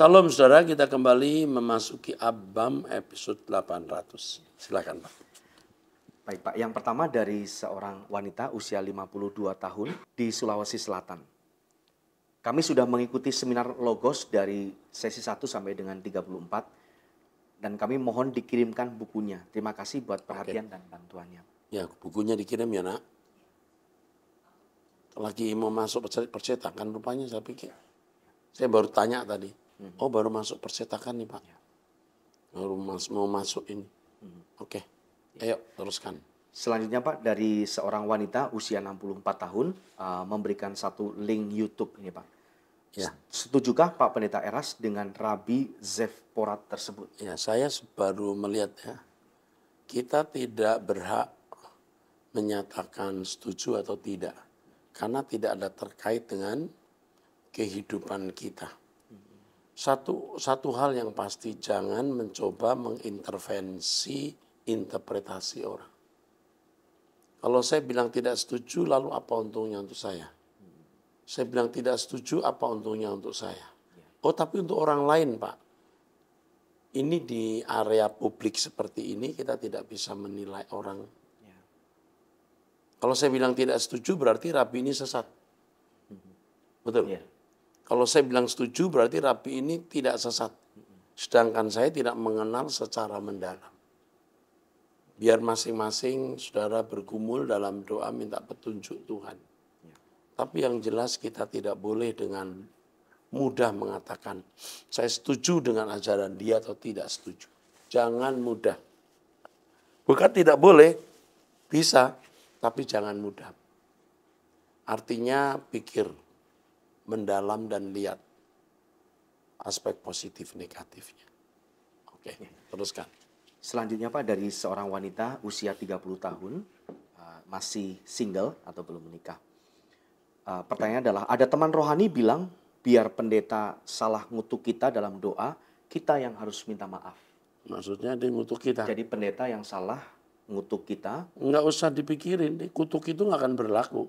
Salam saudara, kita kembali memasuki Abam episode 800. Silakan Pak. Baik Pak, yang pertama dari seorang wanita usia 52 tahun di Sulawesi Selatan. Kami sudah mengikuti seminar Logos dari sesi 1 sampai dengan 34 dan kami mohon dikirimkan bukunya. Terima kasih buat perhatian dan bantuannya. Ya, bukunya dikirim ya nak. Lagi mau masuk percetakan rupanya saya pikir. Saya baru tanya tadi. Oh baru masuk percetakan nih Pak. Baru mau masuk ini. Oke. Ayo teruskan. Selanjutnya Pak, dari seorang wanita usia 64 tahun memberikan satu link YouTube ini Pak. Ya. Setujukah Pak Pendeta Eras dengan Rabi Zev Porat tersebut? Ya, saya baru melihat ya. Kita tidak berhak menyatakan setuju atau tidak. Karena tidak ada terkait dengan kehidupan kita. Satu hal yang pasti, jangan mencoba mengintervensi interpretasi orang. Kalau saya bilang tidak setuju, lalu apa untungnya untuk saya? Saya bilang tidak setuju, apa untungnya untuk saya? Oh, tapi untuk orang lain, Pak. Ini di area publik seperti ini, kita tidak bisa menilai orang. Kalau saya bilang tidak setuju, berarti Rabi ini sesat. Betul? Kalau saya bilang setuju, berarti Rabi ini tidak sesat. Sedangkan saya tidak mengenal secara mendalam. Biar masing-masing saudara bergumul dalam doa minta petunjuk Tuhan. Tapi yang jelas kita tidak boleh dengan mudah mengatakan, saya setuju dengan ajaran dia atau tidak setuju. Jangan mudah. Bukan tidak boleh, bisa, tapi jangan mudah. Artinya pikir, mendalam dan lihat aspek positif negatifnya. Oke, teruskan. Selanjutnya Pak, dari seorang wanita usia 30 tahun, masih single atau belum menikah. Pertanyaannya adalah, ada teman rohani bilang, biar pendeta salah ngutuk kita dalam doa, kita yang harus minta maaf. Maksudnya dia ngutuk kita. Jadi pendeta yang salah ngutuk kita. Nggak usah dipikirin, kutuk itu nggak akan berlaku.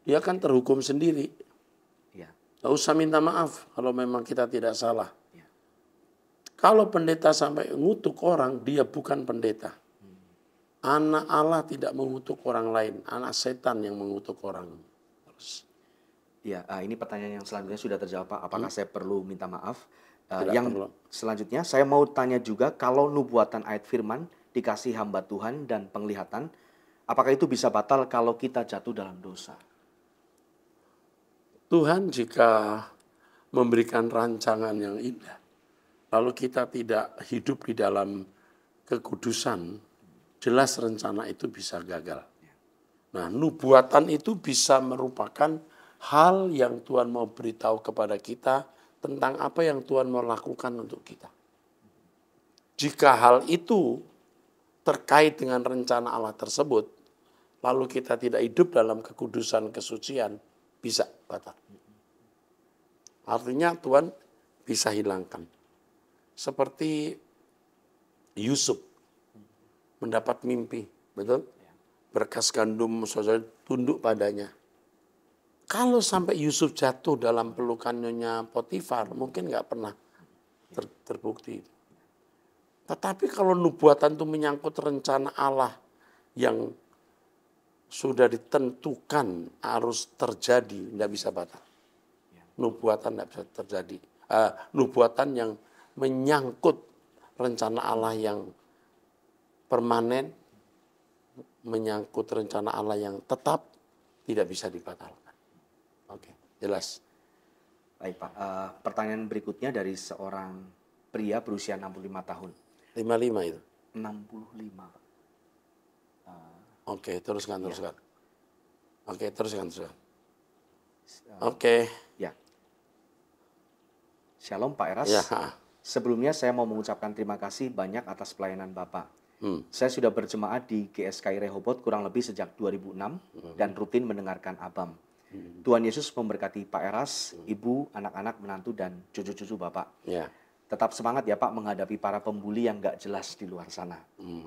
Dia kan terhukum sendiri. Nggak usah minta maaf kalau memang kita tidak salah. Kalau pendeta sampai ngutuk orang, dia bukan pendeta. Anak Allah tidak mengutuk orang lain, anak setan yang mengutuk orang. Ya, ini pertanyaan yang selanjutnya sudah terjawab Pak. Apakah saya perlu minta maaf? Perlu. Selanjutnya saya mau tanya juga, kalau nubuatan ayat firman dikasih hamba Tuhan dan penglihatan, apakah itu bisa batal kalau kita jatuh dalam dosa? Tuhan jika memberikan rancangan yang indah, lalu kita tidak hidup di dalam kekudusan, jelas rencana itu bisa gagal. Nah, nubuatan itu bisa merupakan hal yang Tuhan mau beritahu kepada kita tentang apa yang Tuhan mau lakukan untuk kita. Jika hal itu terkait dengan rencana Allah tersebut, lalu kita tidak hidup dalam kekudusan kesucian, bisa batal. Artinya Tuhan bisa hilangkan. Seperti Yusuf mendapat mimpi, betul? Berkas gandum saudara tunduk padanya. Kalau sampai Yusuf jatuh dalam pelukan Nyonya Potifar, mungkin nggak pernah terbukti. Tetapi kalau nubuatan itu menyangkut rencana Allah yang sudah ditentukan harus terjadi, tidak bisa batal. Nubuatan tidak bisa terjadi. Nubuatan yang menyangkut rencana Allah yang permanen, menyangkut rencana Allah yang tetap, tidak bisa dibatalkan. Oke, jelas. Baik Pak, pertanyaan berikutnya dari seorang pria berusia 65 tahun. 55 itu? 65 Pak. Oke, teruskan. Oke, teruskan. Oke. Ya. Shalom Pak Eras. Ya. Sebelumnya saya mau mengucapkan terima kasih banyak atas pelayanan Bapak. Saya sudah berjemaat di GSKI Rehoboth kurang lebih sejak 2006 dan rutin mendengarkan Abam. Tuhan Yesus memberkati Pak Eras, Ibu, anak-anak, menantu, dan cucu-cucu Bapak. Ya. Tetap semangat ya Pak menghadapi para pembuli yang gak jelas di luar sana.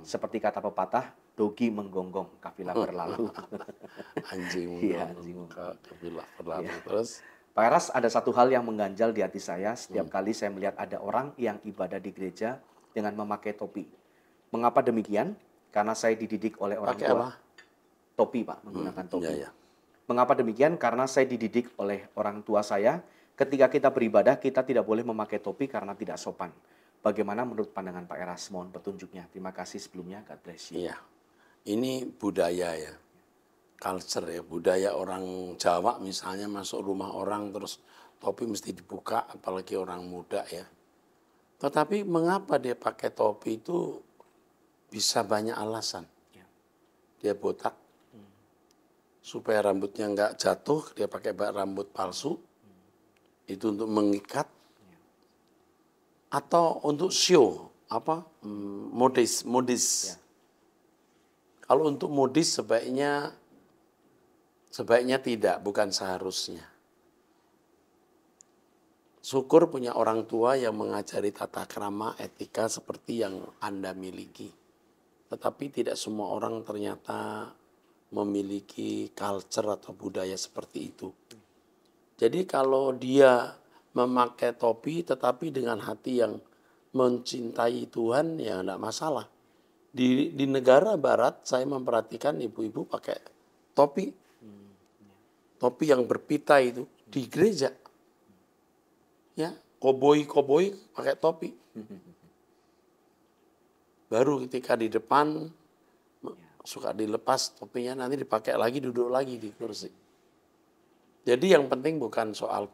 Seperti kata pepatah, dogi menggonggong, kafilah berlalu. Anjing Iya, menggonggong, kafilah berlalu. Terus? Pak Eras, ada satu hal yang mengganjal di hati saya setiap kali saya melihat ada orang yang ibadah di gereja dengan memakai topi. Mengapa demikian? Karena saya dididik oleh orang Pakai tua. apa? Topi, Pak, menggunakan topi. Ya, ya. Mengapa demikian? Karena saya dididik oleh orang tua saya, ketika kita beribadah kita tidak boleh memakai topi karena tidak sopan. Bagaimana menurut pandangan Pak Eras? Mohon petunjuknya. Terima kasih sebelumnya. God bless you. Iya. Ini budaya ya. Culture ya, budaya orang Jawa misalnya masuk rumah orang terus topi mesti dibuka, apalagi orang muda ya. Tetapi mengapa dia pakai topi itu bisa banyak alasan. Ya. Dia botak, supaya rambutnya nggak jatuh, dia pakai rambut palsu, itu untuk mengikat, atau untuk show, modis. Ya. Kalau untuk modis sebaiknya tidak, bukan seharusnya. Syukur punya orang tua yang mengajari tata krama, etika seperti yang Anda miliki. Tetapi tidak semua orang ternyata memiliki culture atau budaya seperti itu. Jadi kalau dia memakai topi tetapi dengan hati yang mencintai Tuhan, ya enggak masalah. Di negara barat saya memperhatikan ibu-ibu pakai topi. Topi yang berpita itu di gereja. Ya, koboi pakai topi. Baru ketika di depan suka dilepas topinya, nanti dipakai lagi, duduk lagi di kursi. Jadi yang penting bukan soal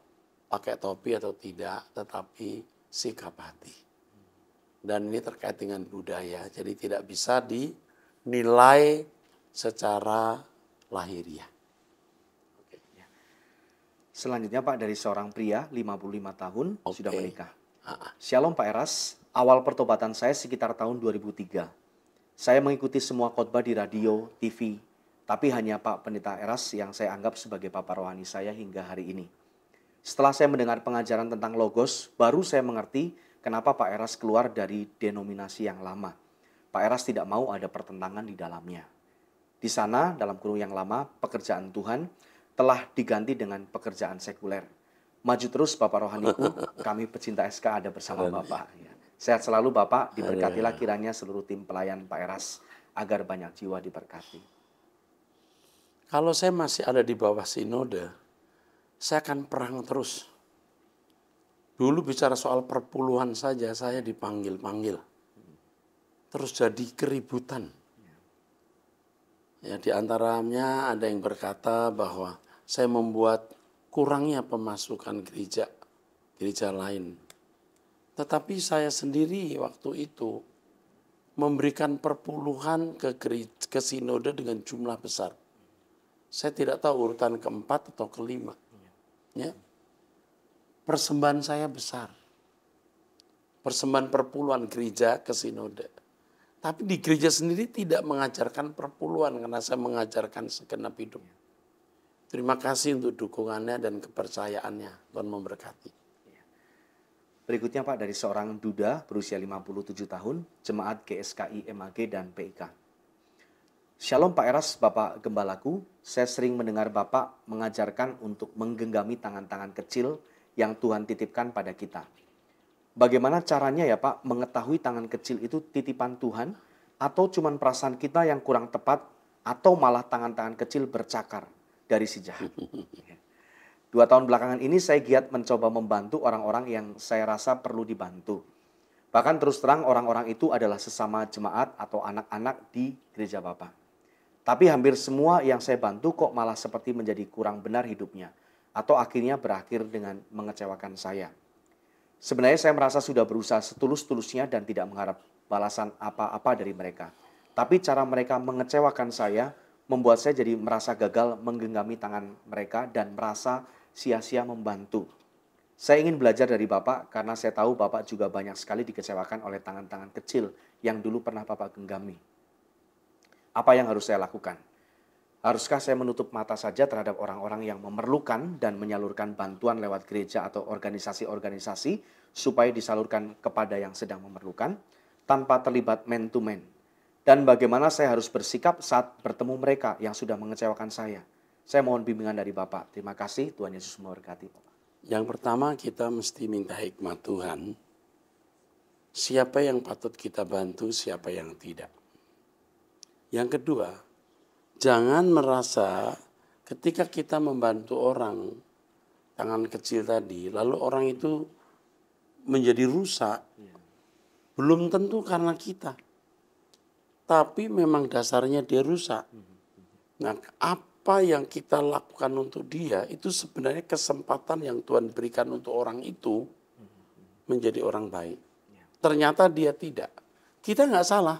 pakai topi atau tidak, tetapi sikap hati. Dan ini terkait dengan budaya, jadi tidak bisa dinilai secara lahiriah. Selanjutnya Pak, dari seorang pria 55 tahun sudah Oke. menikah. Shalom Pak Eras, awal pertobatan saya sekitar tahun 2003. Saya mengikuti semua khotbah di radio, TV, tapi hanya Pak Pendeta Eras yang saya anggap sebagai papa rohani saya hingga hari ini. Setelah saya mendengar pengajaran tentang Logos, baru saya mengerti kenapa Pak Eras keluar dari denominasi yang lama. Pak Eras tidak mau ada pertentangan di dalamnya. Di sana, dalam kurung yang lama, pekerjaan Tuhan telah diganti dengan pekerjaan sekuler. Maju terus Bapak rohaniku, kami pecinta SK ada bersama Bapak. Ya. Sehat selalu Bapak, diberkatilah kiranya seluruh tim pelayan Pak Eras agar banyak jiwa diberkati. Kalau saya masih ada di bawah sinode, saya akan perang terus. Dulu bicara soal perpuluhan saja, saya dipanggil-panggil. Terus jadi keributan. Ya, di antaranya ada yang berkata bahwa saya membuat kurangnya pemasukan gereja lain. Tetapi saya sendiri waktu itu memberikan perpuluhan ke sinode dengan jumlah besar. Saya tidak tahu urutan keempat atau kelima. Ya. Persembahan saya besar. Persembahan perpuluhan gereja ke sinode. Tapi di gereja sendiri tidak mengajarkan perpuluhan karena saya mengajarkan segenap hidup. Terima kasih untuk dukungannya dan kepercayaannya. Tuhan memberkati. Berikutnya Pak, dari seorang duda berusia 57 tahun, jemaat GSKI, MAG, dan PIK. Shalom Pak Eras, Bapak Gembalaku. Saya sering mendengar Bapak mengajarkan untuk menggenggami tangan-tangan kecil yang Tuhan titipkan pada kita. Bagaimana caranya ya Pak mengetahui tangan kecil itu titipan Tuhan atau cuman perasaan kita yang kurang tepat atau malah tangan-tangan kecil bercakar dari si jahat. 2 tahun belakangan ini saya giat mencoba membantu orang-orang yang saya rasa perlu dibantu. Bahkan terus terang orang-orang itu adalah sesama jemaat atau anak-anak di gereja Bapak. Tapi hampir semua yang saya bantu kok malah seperti menjadi kurang benar hidupnya atau akhirnya berakhir dengan mengecewakan saya. Sebenarnya saya merasa sudah berusaha setulus-tulusnya dan tidak mengharap balasan apa-apa dari mereka. Tapi cara mereka mengecewakan saya membuat saya jadi merasa gagal menggenggami tangan mereka dan merasa sia-sia membantu. Saya ingin belajar dari Bapak karena saya tahu Bapak juga banyak sekali dikecewakan oleh tangan-tangan kecil yang dulu pernah Bapak genggami. Apa yang harus saya lakukan? Haruskah saya menutup mata saja terhadap orang-orang yang memerlukan dan menyalurkan bantuan lewat gereja atau organisasi-organisasi supaya disalurkan kepada yang sedang memerlukan tanpa terlibat man to man? Dan bagaimana saya harus bersikap saat bertemu mereka yang sudah mengecewakan saya? Saya mohon bimbingan dari Bapak. Terima kasih, Tuhan Yesus memberkati Bapak. Yang pertama kita mesti minta hikmat Tuhan. Siapa yang patut kita bantu, siapa yang tidak. Yang kedua, jangan merasa ketika kita membantu orang, tangan kecil tadi, lalu orang itu menjadi rusak. Belum tentu karena kita. Tapi memang dasarnya dia rusak. Nah, apa yang kita lakukan untuk dia, itu sebenarnya kesempatan yang Tuhan berikan untuk orang itu menjadi orang baik. Ternyata dia tidak. Kita nggak salah.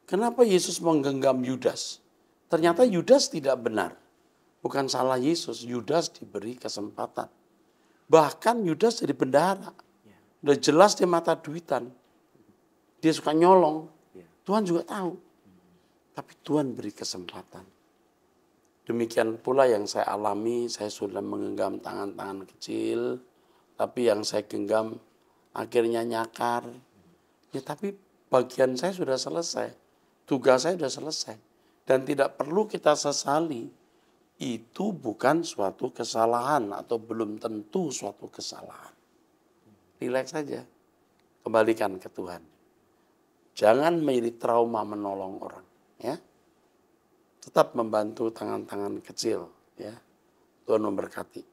Kenapa Yesus menggenggam Yudas? Ternyata Yudas tidak benar. Bukan salah Yesus, Yudas diberi kesempatan. Bahkan Yudas jadi bendahara. Udah jelas dia mata duitan. Dia suka nyolong. Tuhan juga tahu. Tapi Tuhan beri kesempatan. Demikian pula yang saya alami, saya sudah menggenggam tangan-tangan kecil. Tapi yang saya genggam akhirnya nyakar. Ya tapi bagian saya sudah selesai. Tugas saya sudah selesai. Dan tidak perlu kita sesali. Itu bukan suatu kesalahan atau belum tentu suatu kesalahan. Rileks saja. Kembalikan ke Tuhan. Jangan menjadi trauma menolong orang. Ya. Tetap membantu tangan-tangan kecil. Ya. Tuhan memberkati.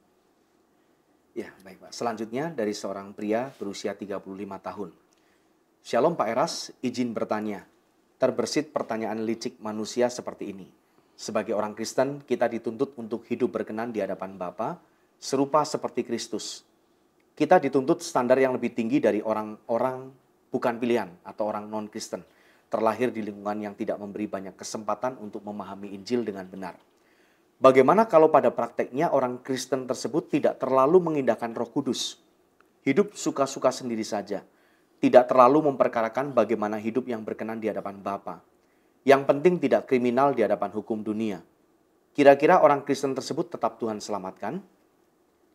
Ya, baik Pak. Selanjutnya dari seorang pria berusia 35 tahun. Shalom Pak Eras, izin bertanya. Terbersit pertanyaan licik manusia seperti ini. Sebagai orang Kristen, kita dituntut untuk hidup berkenan di hadapan Bapa, serupa seperti Kristus. Kita dituntut standar yang lebih tinggi dari orang-orang bukan pilihan atau orang non-Kristen, terlahir di lingkungan yang tidak memberi banyak kesempatan untuk memahami Injil dengan benar. Bagaimana kalau pada prakteknya orang Kristen tersebut tidak terlalu mengindahkan Roh Kudus? Hidup suka-suka sendiri saja. Tidak terlalu memperkarakan bagaimana hidup yang berkenan di hadapan Bapa. Yang penting tidak kriminal di hadapan hukum dunia. Kira-kira orang Kristen tersebut tetap Tuhan selamatkan?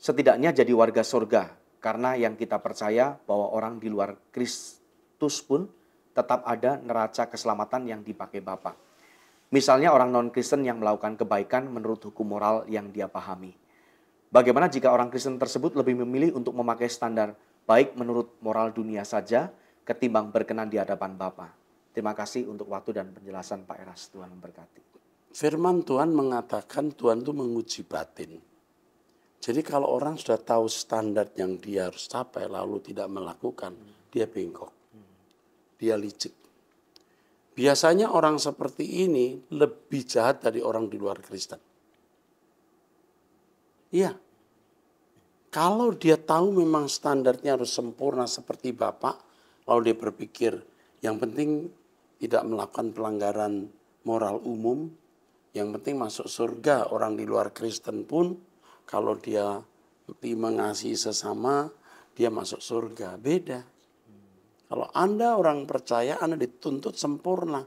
Setidaknya jadi warga surga, karena yang kita percaya bahwa orang di luar Kristus pun tetap ada neraca keselamatan yang dipakai Bapa. Misalnya orang non-Kristen yang melakukan kebaikan menurut hukum moral yang dia pahami. Bagaimana jika orang Kristen tersebut lebih memilih untuk memakai standar baik menurut moral dunia saja ketimbang berkenan di hadapan Bapa? Terima kasih untuk waktu dan penjelasan Pak Eras. Tuhan memberkati. Firman Tuhan mengatakan Tuhan itu menguji batin. Jadi kalau orang sudah tahu standar yang dia harus capai lalu tidak melakukan, dia bengkok. Dia licik. Biasanya orang seperti ini lebih jahat dari orang di luar Kristen. Iya. Kalau dia tahu memang standarnya harus sempurna seperti Bapak, lalu dia berpikir yang penting tidak melakukan pelanggaran moral umum, yang penting masuk surga. Orang di luar Kristen pun kalau dia mengasihi sesama, dia masuk surga. Beda. Kalau Anda orang percaya, Anda dituntut sempurna.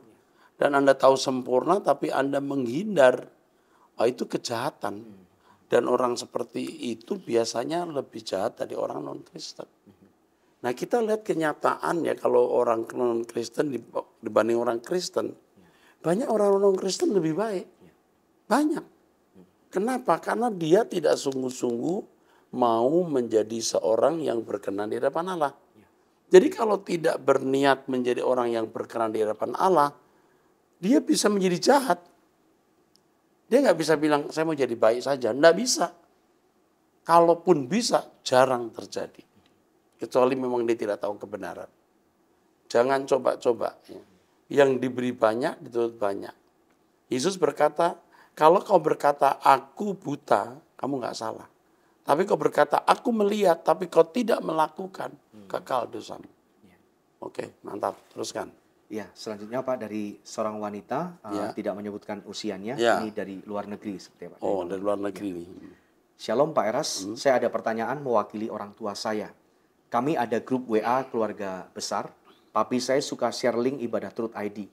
Dan Anda tahu sempurna, tapi Anda menghindar. Itu kejahatan. Dan orang seperti itu biasanya lebih jahat dari orang non-Kristen. Nah kita lihat kenyataan ya, kalau orang non-Kristen dibanding orang Kristen. Banyak orang non-Kristen lebih baik. Banyak. Kenapa? Karena dia tidak sungguh-sungguh mau menjadi seorang yang berkenan di hadapan Allah. Jadi kalau tidak berniat menjadi orang yang berkenan di hadapan Allah, dia bisa menjadi jahat. Dia nggak bisa bilang saya mau jadi baik saja, nggak bisa. Kalaupun bisa, jarang terjadi. Kecuali memang dia tidak tahu kebenaran. Jangan coba-coba. Yang diberi banyak, dituntut banyak. Yesus berkata, kalau kau berkata aku buta, kamu nggak salah. Tapi kau berkata aku melihat, tapi kau tidak melakukan, kekal dosamu. Oke, mantap. Teruskan. Ya, selanjutnya Pak dari seorang wanita tidak menyebutkan usianya, Ya. ini dari luar negeri seperti Pak. Oh, dari luar negeri nih. Shalom Pak Eras, saya ada pertanyaan mewakili orang tua saya. Kami ada grup WA keluarga besar. Papi saya suka share link ibadah Truth ID.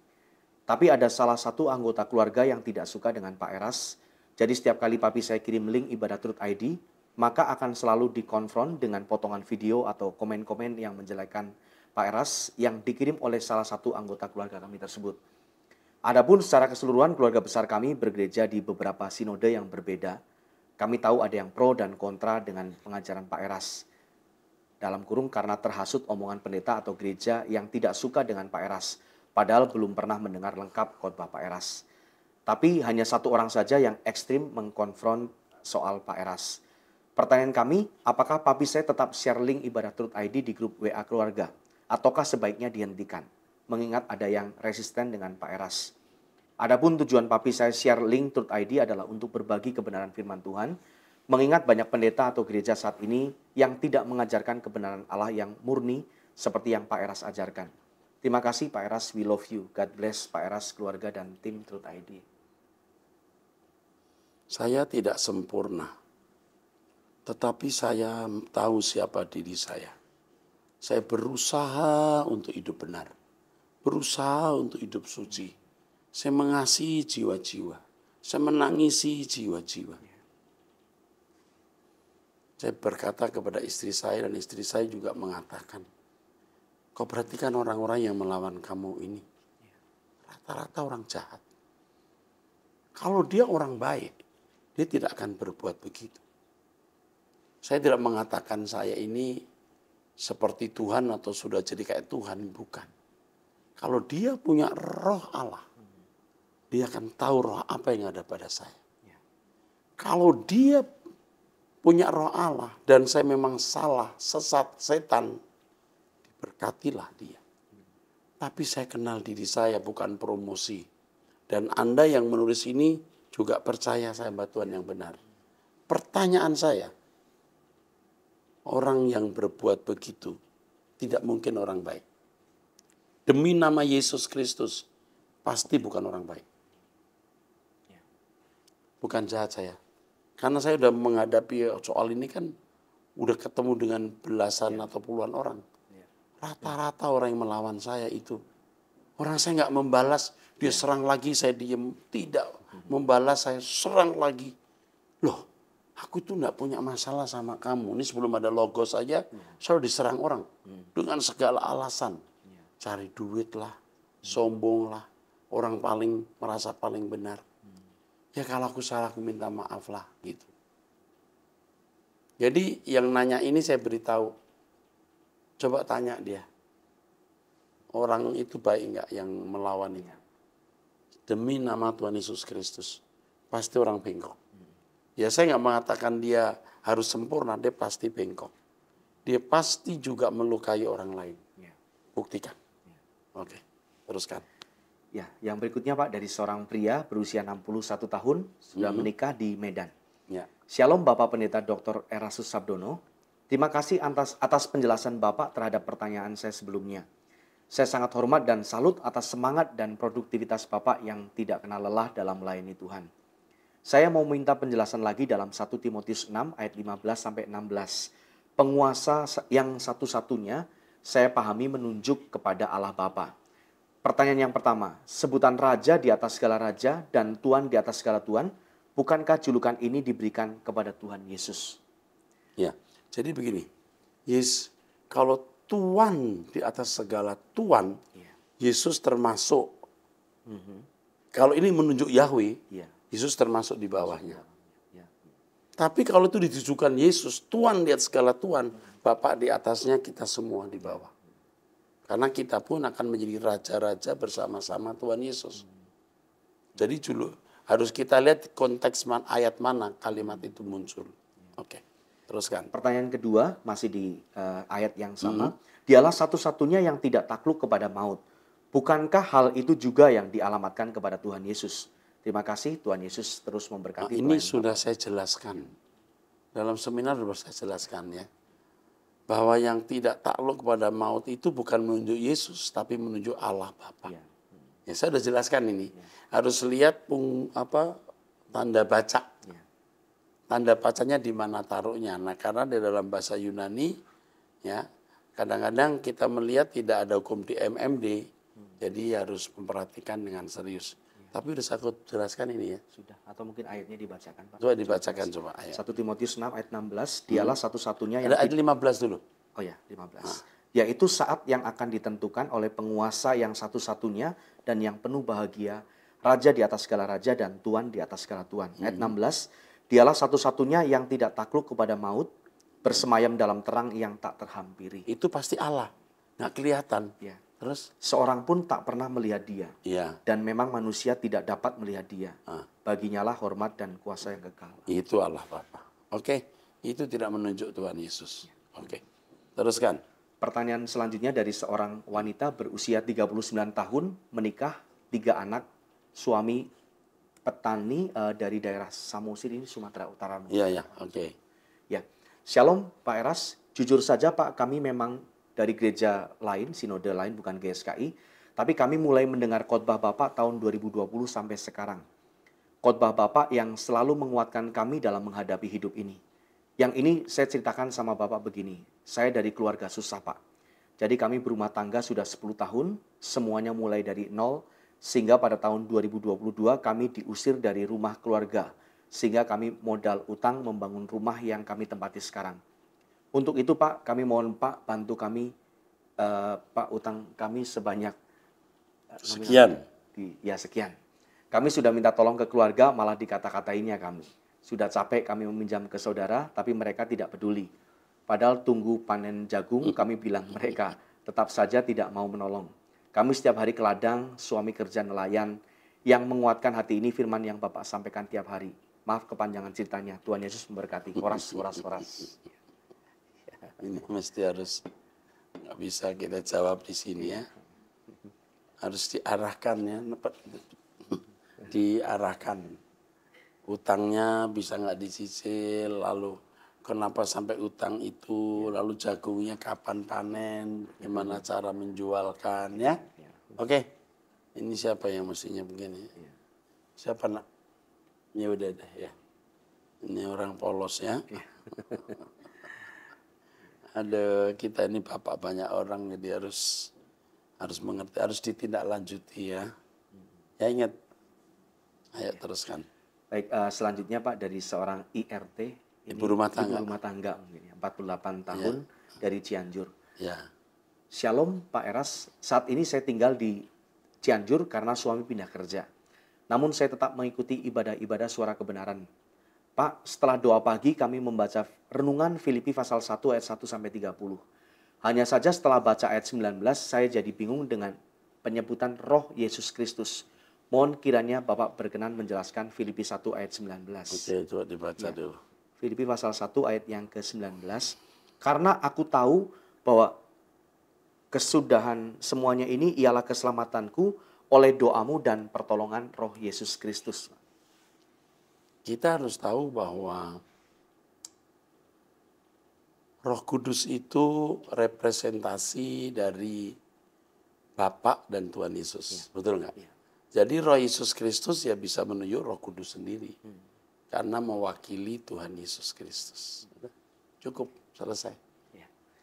Tapi ada salah satu anggota keluarga yang tidak suka dengan Pak Eras. Jadi setiap kali papi saya kirim link ibadah Truth ID, maka akan selalu dikonfront dengan potongan video atau komen-komen yang menjelekkan Pak Eras yang dikirim oleh salah satu anggota keluarga kami tersebut. Adapun secara keseluruhan keluarga besar kami bergereja di beberapa sinode yang berbeda. Kami tahu ada yang pro dan kontra dengan pengajaran Pak Eras. Dalam kurung karena terhasut omongan pendeta atau gereja yang tidak suka dengan Pak Eras. Padahal belum pernah mendengar lengkap khotbah Pak Eras. Tapi hanya satu orang saja yang ekstrim mengkonfront soal Pak Eras. Pertanyaan kami, apakah papi saya tetap share link ibadah Truth ID di grup WA keluarga? Ataukah sebaiknya dihentikan? Mengingat ada yang resisten dengan Pak Eras. Adapun tujuan papi saya share link Truth ID adalah untuk berbagi kebenaran firman Tuhan, mengingat banyak pendeta atau gereja saat ini yang tidak mengajarkan kebenaran Allah yang murni seperti yang Pak Eras ajarkan. Terima kasih Pak Eras, we love you. God bless Pak Eras, keluarga dan tim Truth ID. Saya tidak sempurna, tetapi saya tahu siapa diri saya. Saya berusaha untuk hidup benar, berusaha untuk hidup suci. Saya mengasihi jiwa-jiwa. Saya menangisi jiwa-jiwa. Saya berkata kepada istri saya dan istri saya juga mengatakan, kau perhatikan orang-orang yang melawan kamu ini. Rata-rata orang jahat. Kalau dia orang baik, dia tidak akan berbuat begitu. Saya tidak mengatakan saya ini seperti Tuhan atau sudah jadi kayak Tuhan, bukan. Kalau dia punya roh Allah, dia akan tahu roh apa yang ada pada saya. Kalau dia punya roh Allah dan saya memang salah, sesat, setan, diberkatilah dia. Tapi saya kenal diri saya, bukan promosi. Dan Anda yang menulis ini juga percaya saya hamba Tuhan yang benar. Pertanyaan saya, orang yang berbuat begitu tidak mungkin orang baik. Demi nama Yesus Kristus, pasti bukan orang baik. Bukan jahat saya. Karena saya sudah menghadapi soal ini kan, udah ketemu dengan belasan atau puluhan orang. Rata-rata orang yang melawan saya itu, orang saya nggak membalas, dia serang lagi, saya diem. Tidak membalas, saya serang lagi. Loh, aku itu nggak punya masalah sama kamu. Ini sebelum ada logo saja, selalu diserang orang. Dengan segala alasan. Cari duit lah, sombong lah, orang paling merasa paling benar. Ya kalau aku salah, aku minta maaf lah, gitu. Jadi yang nanya ini saya beritahu, coba tanya dia, orang itu baik nggak yang melawan ini? Demi nama Tuhan Yesus Kristus, pasti orang bengkok. Ya saya nggak mengatakan dia harus sempurna, dia pasti bengkok. Dia pasti juga melukai orang lain. Buktikan. Oke, teruskan. Ya, yang berikutnya Pak dari seorang pria berusia 61 tahun sudah menikah di Medan. Ya. Shalom Bapak Pendeta Dr. Erastus Sabdono. Terima kasih atas penjelasan Bapak terhadap pertanyaan saya sebelumnya. Saya sangat hormat dan salut atas semangat dan produktivitas Bapak yang tidak kenal lelah dalam melayani Tuhan. Saya mau minta penjelasan lagi dalam 1 Timotius 6 ayat 15 sampai 16. Penguasa yang satu-satunya saya pahami menunjuk kepada Allah Bapa. Pertanyaan yang pertama, sebutan raja di atas segala raja dan tuan di atas segala tuan, bukankah julukan ini diberikan kepada Tuhan Yesus? Ya, jadi begini, kalau tuan di atas segala tuan, Yesus termasuk. Kalau ini menunjuk Yahweh, Yesus termasuk di bawahnya. Tapi kalau itu ditujukan Yesus, tuan di atas segala tuan, Bapak di atasnya, kita semua di bawah. Karena kita pun akan menjadi raja-raja bersama-sama Tuhan Yesus. Jadi harus kita lihat konteks ayat mana kalimat itu muncul. Oke, teruskan. Pertanyaan kedua masih di ayat yang sama. Dialah satu-satunya yang tidak takluk kepada maut. Bukankah hal itu juga yang dialamatkan kepada Tuhan Yesus? Terima kasih, Tuhan Yesus terus memberkati. Ini sudah saya jelaskan. Dalam seminar sudah saya jelaskan ya. Bahwa yang tidak takluk kepada maut itu bukan menunjuk Yesus, tapi menunjuk Allah Bapa. Ya, saya sudah jelaskan ini. Harus lihat tanda baca. Tanda bacanya di mana taruhnya. Nah, karena di dalam bahasa Yunani, ya kadang-kadang kita melihat tidak ada hukum di MMD, jadi harus memperhatikan dengan serius. Tapi sudah saya jelaskan ini ya. Sudah, atau mungkin ayatnya dibacakan Pak. Coba dibacakan coba ayat. 1 Timotius 6 ayat 16, dialah satu-satunya yang... Ada ayat 15 dulu. Oh ya, 15. Yaitu saat yang akan ditentukan oleh penguasa yang satu-satunya dan yang penuh bahagia, raja di atas segala raja dan tuan di atas segala tuan. Ayat 16, Dialah satu-satunya yang tidak takluk kepada maut, bersemayam dalam terang yang tak terhampiri. Itu pasti Allah, nggak kelihatan. Ya. Terus? Seorang pun tak pernah melihat dia. Iya. Dan memang manusia tidak dapat melihat dia. Baginyalah hormat dan kuasa yang kekal. Itu Allah Bapa. Oke, itu tidak menunjuk Tuhan Yesus. Oke, teruskan. Pertanyaan selanjutnya dari seorang wanita berusia 39 tahun, menikah, 3 anak, suami petani dari daerah Samosir, ini Sumatera Utara. Iya, oke. Ya, Shalom Pak Eras, jujur saja Pak, kami memang dari gereja lain, sinode lain, bukan GSKI, tapi kami mulai mendengar khotbah Bapak tahun 2020 sampai sekarang. Khotbah Bapak yang selalu menguatkan kami dalam menghadapi hidup ini. Yang ini saya ceritakan sama Bapak begini, saya dari keluarga susah Pak. Jadi kami berumah tangga sudah 10 tahun, semuanya mulai dari nol, sehingga pada tahun 2022 kami diusir dari rumah keluarga, sehingga kami modal utang membangun rumah yang kami tempati sekarang. Untuk itu Pak, kami mohon Pak bantu kami, Pak, utang kami sebanyak sekian. Sekian. Kami sudah minta tolong ke keluarga, malah dikata-katainya kami. Sudah capek kami meminjam ke saudara, tapi mereka tidak peduli. Padahal tunggu panen jagung, kami bilang mereka tetap saja tidak mau menolong. Kami setiap hari ke ladang, suami kerja nelayan. Yang menguatkan hati ini firman yang Bapak sampaikan tiap hari. Maaf kepanjangan ceritanya, Tuhan Yesus memberkati. Koras. Ini mesti harus, nggak bisa kita jawab di sini ya. Harus diarahkan ya, diarahkan. Utangnya bisa nggak dicicil, lalu kenapa sampai utang itu, lalu jagungnya kapan panen, gimana cara menjualkan ya. Oke, ini siapa yang mestinya begini? Siapa nak? Ya udah deh ya. Ini orang polos ya. Ada kita ini bapak banyak orang, jadi harus mengerti, harus ditindaklanjuti ya. Ya ingat. Ayo teruskan. Baik, selanjutnya Pak dari seorang IRT, ibu rumah tangga. Ibu rumah tangga mungkin ya, 48 tahun dari Cianjur. Ya. Shalom Pak Eras, saat ini saya tinggal di Cianjur karena suami pindah kerja. Namun saya tetap mengikuti ibadah-ibadah suara kebenaran. Pak, setelah doa pagi kami membaca renungan Filipi pasal 1 ayat 1 sampai 30. Hanya saja setelah baca ayat 19 saya jadi bingung dengan penyebutan Roh Yesus Kristus. Mohon kiranya Bapak berkenan menjelaskan Filipi 1 ayat 19. Oke, coba dibaca dulu. Filipi pasal 1 ayat yang ke-19. Karena aku tahu bahwa kesudahan semuanya ini ialah keselamatanku oleh doamu dan pertolongan Roh Yesus Kristus. Kita harus tahu bahwa Roh Kudus itu representasi dari Bapa dan Tuhan Yesus. Betul nggak? Jadi Roh Yesus Kristus ya bisa menunjuk Roh Kudus sendiri. Karena mewakili Tuhan Yesus Kristus. Cukup, selesai.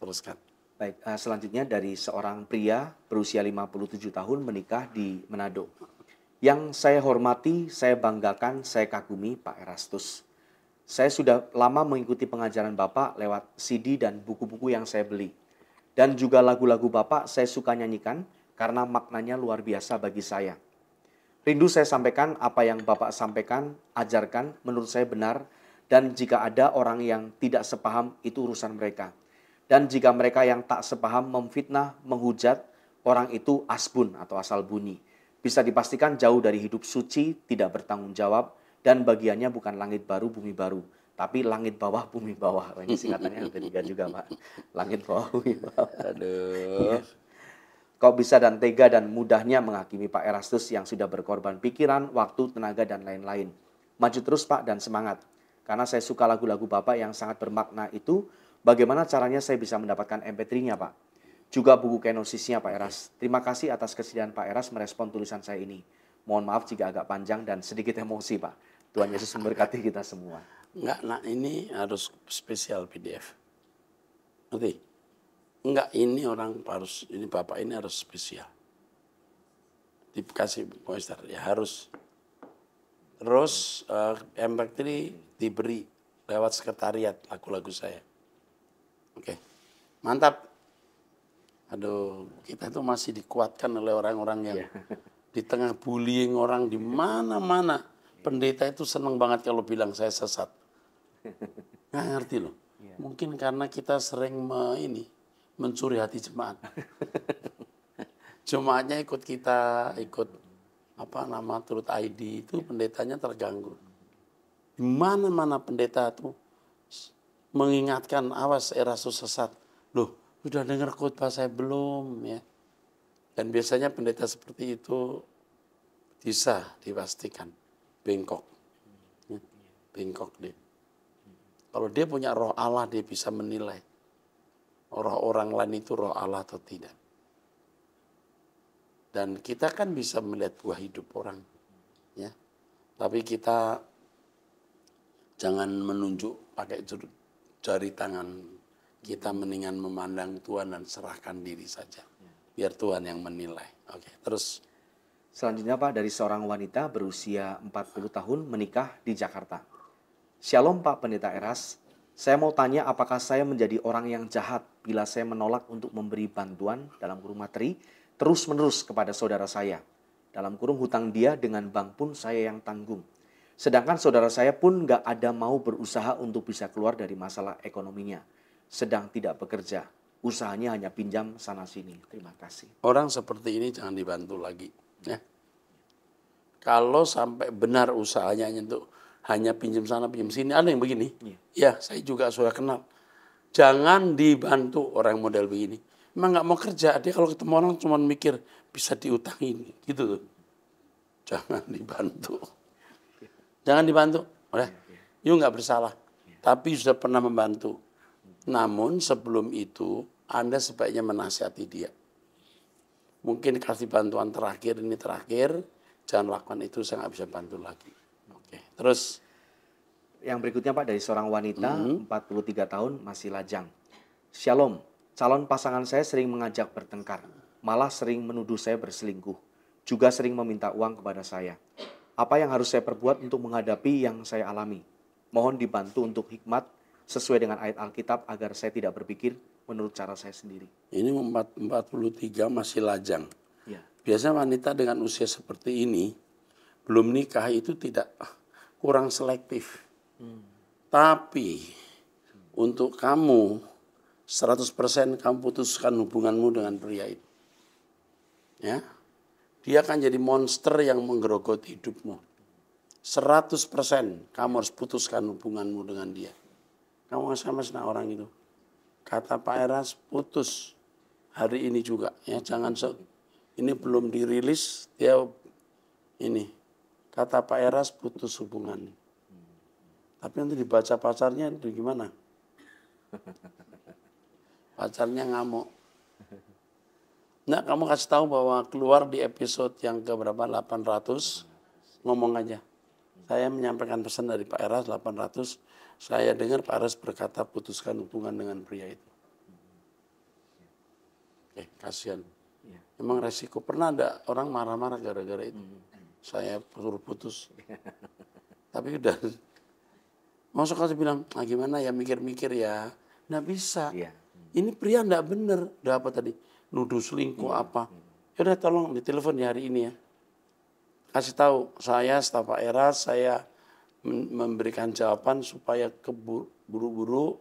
Teruskan. Baik, selanjutnya dari seorang pria berusia 57 tahun menikah di Manado. Yang saya hormati, saya banggakan, saya kagumi Pak Erastus. Saya sudah lama mengikuti pengajaran Bapak lewat CD dan buku-buku yang saya beli. Dan juga lagu-lagu Bapak saya suka nyanyikan karena maknanya luar biasa bagi saya. Rindu saya sampaikan apa yang Bapak sampaikan, ajarkan, menurut saya benar. Dan jika ada orang yang tidak sepaham, itu urusan mereka. Dan jika mereka yang tak sepaham memfitnah, menghujat, orang itu asbun atau asal bunyi. Bisa dipastikan jauh dari hidup suci, tidak bertanggung jawab, dan bagiannya bukan langit baru, bumi baru. Tapi langit bawah, bumi bawah. Ini singkatannya yang ketiga juga Pak. Langit bawah, bumi bawah. Aduh. Kau bisa dan tega dan mudahnya menghakimi Pak Erastus yang sudah berkorban pikiran, waktu, tenaga, dan lain-lain. Maju terus Pak dan semangat. Karena saya suka lagu-lagu Bapak yang sangat bermakna itu, bagaimana caranya saya bisa mendapatkan MP3-nya Pak? Juga buku kenosisnya Pak Eras. Terima kasih atas kesediaan Pak Eras merespon tulisan saya ini. Mohon maaf jika agak panjang dan sedikit emosi Pak. Tuhan Yesus memberkati kita semua. Enggak, nak ini harus spesial PDF. Ngerti? Enggak, ini orang harus, ini Bapak ini harus spesial. Dikasih poster, ya harus. Terus MP3 diberi lewat sekretariat lagu-lagu saya. Oke, mantap. Aduh, kita tuh masih dikuatkan oleh orang-orang yang di tengah bullying orang di mana-mana. Pendeta itu senang banget kalau bilang saya sesat. Nggak ngerti loh. Mungkin karena kita sering mencuri hati jemaat. Jemaatnya ikut kita, ikut turut ID, itu pendetanya terganggu. Di mana-mana pendeta itu mengingatkan, awas Erastus sesat. Loh, sudah dengar khotbah saya belum ya? Dan biasanya pendeta seperti itu bisa dipastikan bengkok. Ya, bengkok dia. Kalau dia punya roh Allah, dia bisa menilai roh orang lain itu roh Allah atau tidak. Dan kita kan bisa melihat buah hidup orang. Ya. Tapi kita jangan menunjuk pakai jari tangan. Kita mendingan memandang Tuhan dan serahkan diri saja. Biar Tuhan yang menilai. Oke, terus. Selanjutnya Pak, dari seorang wanita berusia 40 tahun menikah di Jakarta. Shalom Pak Pendeta Eras, saya mau tanya apakah saya menjadi orang yang jahat bila saya menolak untuk memberi bantuan dalam kurung materi terus-menerus kepada saudara saya. Dalam kurung hutang dia dengan bank pun saya yang tanggung. Sedangkan saudara saya pun gak ada mau berusaha untuk bisa keluar dari masalah ekonominya. Sedang tidak bekerja, usahanya hanya pinjam sana-sini. Terima kasih. Orang seperti ini jangan dibantu lagi. Ya. Kalau sampai benar usahanya untuk hanya pinjam sana pinjam sini, ada yang begini. Ya, saya juga sudah kenal. Jangan dibantu orang model begini. Memang nggak mau kerja, dia kalau ketemu orang cuma mikir bisa diutangin gitu tuh. Jangan dibantu. Jangan dibantu. Udah, you nggak bersalah. Tapi sudah pernah membantu. Namun sebelum itu Anda sebaiknya menasihati dia. Mungkin kasih bantuan terakhir, ini terakhir, jangan lakukan itu, saya nggak bisa bantu lagi. Oke, terus. Yang berikutnya Pak, dari seorang wanita 43 tahun masih lajang. Shalom, calon pasangan saya sering mengajak bertengkar, malah sering menuduh saya berselingkuh, juga sering meminta uang kepada saya. Apa yang harus saya perbuat untuk menghadapi yang saya alami? Mohon dibantu untuk hikmat sesuai dengan ayat Alkitab agar saya tidak berpikir menurut cara saya sendiri. Ini 43 masih lajang. Ya. Biasanya wanita dengan usia seperti ini, belum nikah itu tidak kurang selektif. Tapi untuk kamu, 100% kamu putuskan hubunganmu dengan pria itu. Ya, dia akan jadi monster yang menggerogoti hidupmu. 100% kamu harus putuskan hubunganmu dengan dia. Kamu SMS orang itu. Kata Pak Eras putus hari ini juga ya, jangan ini belum dirilis dia ini kata Pak Eras putus hubungan. Tapi nanti dibaca pacarnya itu gimana? Pacarnya ngamuk. Nah, kamu kasih tahu bahwa keluar di episode yang keberapa 800 ngomong aja. Saya menyampaikan pesan dari Pak Eras 800. Saya dengar Pak Eras berkata putuskan hubungan dengan pria itu. Kasihan. Emang resiko. Pernah ada orang marah-marah gara-gara itu. Saya suruh putus. Tapi udah. Masuk kasih bilang, gimana ya mikir-mikir ya. Nggak bisa. Ini pria nggak bener. Udah apa tadi? Nuduh selingkuh apa. Yaudah tolong ditelepon di hari ini ya. Kasih tahu, saya staf Pak Eras, saya memberikan jawaban supaya buru-buru,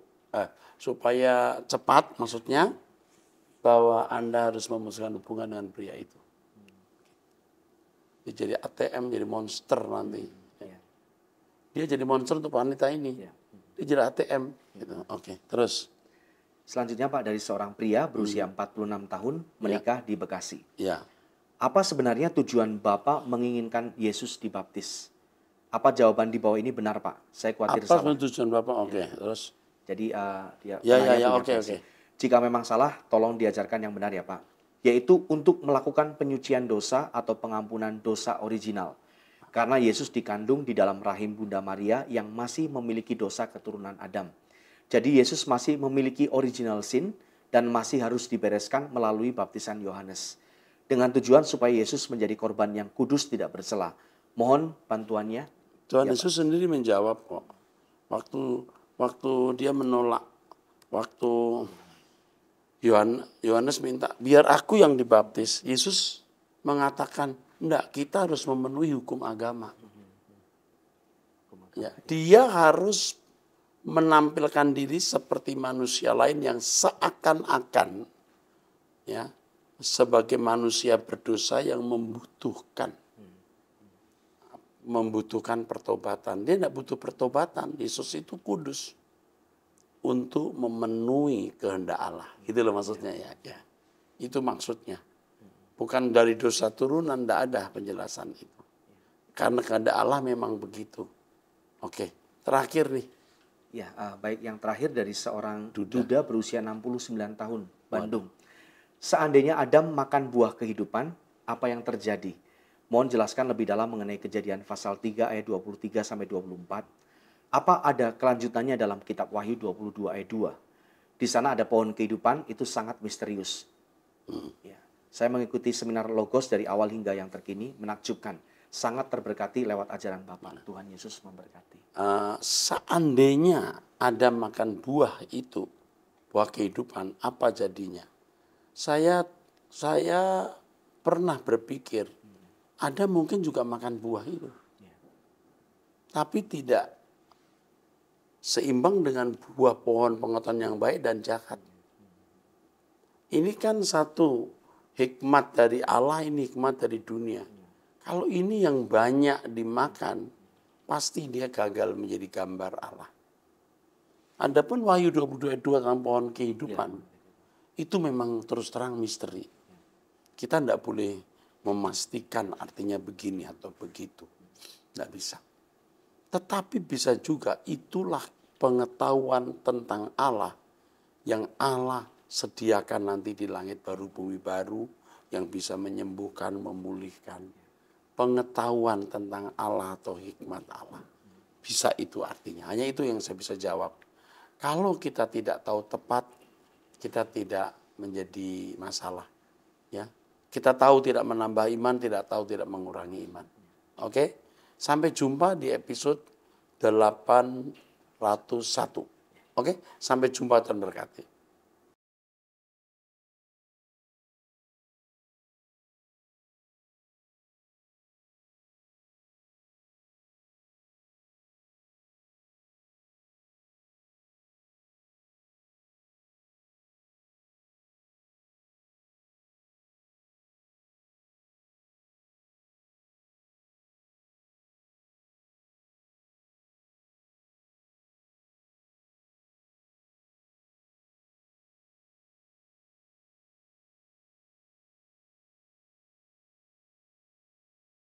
supaya cepat maksudnya, bahwa Anda harus memutuskan hubungan dengan pria itu. Dia jadi ATM, jadi monster nanti. Dia jadi monster untuk wanita ini. Dia jadi ATM. Gitu. Oke, terus. Selanjutnya Pak, dari seorang pria berusia 46 tahun menikah di Bekasi. Ya. Apa sebenarnya tujuan Bapak menginginkan Yesus dibaptis? Apa jawaban di bawah ini benar Pak? Saya khawatir salah. Apa tujuan Bapak? Oke, terus. Jadi dia oke. Jika memang salah, tolong diajarkan yang benar ya Pak. Yaitu untuk melakukan penyucian dosa atau pengampunan dosa original. Karena Yesus dikandung di dalam rahim Bunda Maria yang masih memiliki dosa keturunan Adam. Jadi Yesus masih memiliki original sin dan masih harus dibereskan melalui baptisan Yohanes. Dengan tujuan supaya Yesus menjadi korban yang kudus tidak bersela. Mohon bantuannya. Tuhan Yesus sendiri menjawab kok. Waktu dia menolak, waktu Yohanes minta, biar aku yang dibaptis. Yesus mengatakan, enggak, kita harus memenuhi hukum agama. Ya, dia harus menampilkan diri seperti manusia lain yang seakan-akan ya sebagai manusia berdosa yang membutuhkan pertobatan. Dia tidak butuh pertobatan. Yesus itu kudus untuk memenuhi kehendak Allah. Gitu loh maksudnya ya. Itu maksudnya. Bukan dari dosa turunan, tidak ada penjelasan itu. Karena kehendak Allah memang begitu. Oke, terakhir nih. Ya, baik, yang terakhir dari seorang Duda berusia 69 tahun, Bandung. Seandainya Adam makan buah kehidupan, apa yang terjadi? Mohon jelaskan lebih dalam mengenai Kejadian pasal 3 ayat 23 sampai 24. Apa ada kelanjutannya dalam kitab Wahyu 22 ayat 2? Di sana ada pohon kehidupan, itu sangat misterius. Ya. Saya mengikuti seminar Logos dari awal hingga yang terkini, menakjubkan. Sangat terberkati lewat ajaran Bapak. Tuhan Yesus memberkati. Seandainya ada makan buah itu, buah kehidupan, apa jadinya? Saya pernah berpikir, ada mungkin juga makan buah itu. Tapi tidak seimbang dengan buah pohon pengetahuan yang baik dan jahat. Ini kan satu hikmat dari Allah, ini hikmat dari dunia. Kalau ini yang banyak dimakan, pasti dia gagal menjadi gambar Allah. Adapun Wahyu 22 ayat 2 tentang pohon kehidupan, itu memang terus terang misteri. Kita tidak boleh memastikan artinya begini atau begitu. Tidak bisa. Tetapi bisa juga itulah pengetahuan tentang Allah yang Allah sediakan nanti di langit baru, bumi baru, yang bisa menyembuhkan, memulihkan. Pengetahuan tentang Allah atau hikmat Allah. Bisa itu artinya. Hanya itu yang saya bisa jawab. Kalau kita tidak tahu tepat, kita tidak menjadi masalah. Ya, kita tahu tidak menambah iman, tidak tahu tidak mengurangi iman. Oke? Sampai jumpa di episode 801. Oke? Sampai jumpa dan berkati.